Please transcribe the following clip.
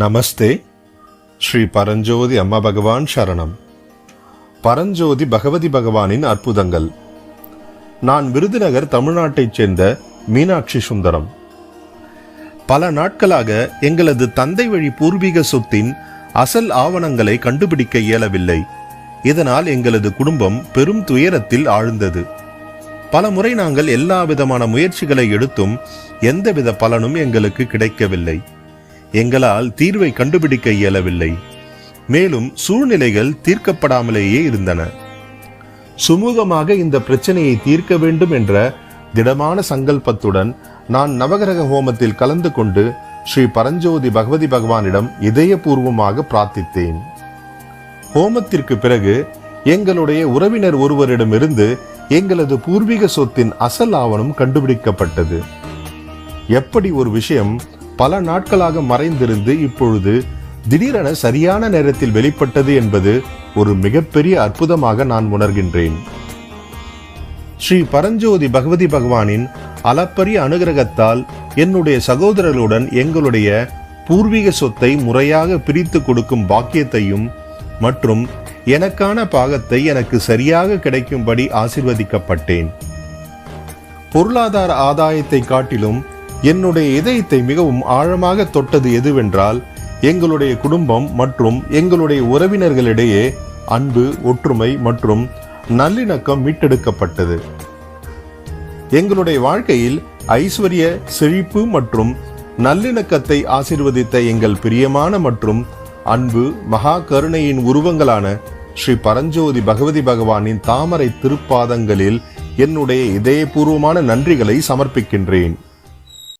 நமஸ்தே. ஸ்ரீ பரஞ்சோதி அம்மா பகவான் சரணம். பரஞ்சோதி பகவதி பகவானின் அற்புதங்கள். நான் விருதுநகர், தமிழ்நாட்டைச் சேர்ந்த மீனாட்சி சுந்தரம். பல நாட்களாக எங்களது தந்தை வழி பூர்வீக சொத்தின் அசல் ஆவணங்களை கண்டுபிடிக்க இயலவில்லை. இதனால் எங்களது குடும்பம் பெரும் துயரத்தில் ஆழ்ந்தது. பல முறை நாங்கள் எல்லா விதமான முயற்சிகளை எடுத்தும் எந்தவித பலனும் எங்களுக்கு கிடைக்கவில்லை. எங்களால் தீர்வை கண்டுபிடிக்க இயலவில்லை. மேலும் சூழ்நிலைகள் தீர்க்கப்படாமலேயே இருந்தன. சுமூகமாக இந்த பிரச்சனையை தீர்க்க வேண்டும் என்ற திடமான சங்கல்பத்துடன் நான் நவகிரக ஹோமத்தில் கலந்து கொண்டு ஸ்ரீ பரஞ்சோதி பகவதி பகவானிடம் இதயபூர்வமாக பிரார்த்தித்தேன். ஹோமத்திற்கு பிறகு எங்களுடைய உறவினர் ஒருவரிடமிருந்து எங்களது பூர்வீக சொத்தின் அசல் ஆவணம் கண்டுபிடிக்கப்பட்டது. எப்படி ஒரு விஷயம் பல நாட்களாக மறைந்திருந்து இப்பொழுது திடீரென சரியான நேரத்தில் வெளிப்பட்டது என்பது ஒரு மிகப்பெரிய அற்புதமாக நான் உணர்கின்றேன். ஸ்ரீ பரஞ்சோதி பகவதி பகவானின் அளப்பரிய அனுகிரகத்தால் என்னுடைய சகோதரர்களுடன் எங்களுடைய பூர்வீக சொத்தை முறையாக பிரித்து கொடுக்கும் பாக்கியத்தையும் மற்றும் எனக்கான பாகத்தை எனக்கு சரியாக கிடைக்கும்படி ஆசீர்வதிக்கப்பட்டேன். பொருளாதார ஆதாயத்தை காட்டிலும் என்னுடைய இதயத்தை மிகவும் ஆழமாக தொட்டது எதுவென்றால், எங்களுடைய குடும்பம் மற்றும் எங்களுடைய உறவினர்களிடையே அன்பு, ஒற்றுமை மற்றும் நல்லிணக்கம் மீட்டெடுக்கப்பட்டது. எங்களுடைய வாழ்க்கையில் ஐஸ்வர்ய, செழிப்பு மற்றும் நல்லிணக்கத்தை ஆசீர்வதித்த எங்கள் பிரியமான மற்றும் அன்பு மகா கருணையின் உருவங்களான ஸ்ரீ பரஞ்சோதி பகவதி பகவானின் தாமரை திருப்பாதங்களில் என்னுடைய இதயபூர்வமான நன்றிகளை சமர்ப்பிக்கின்றேன்.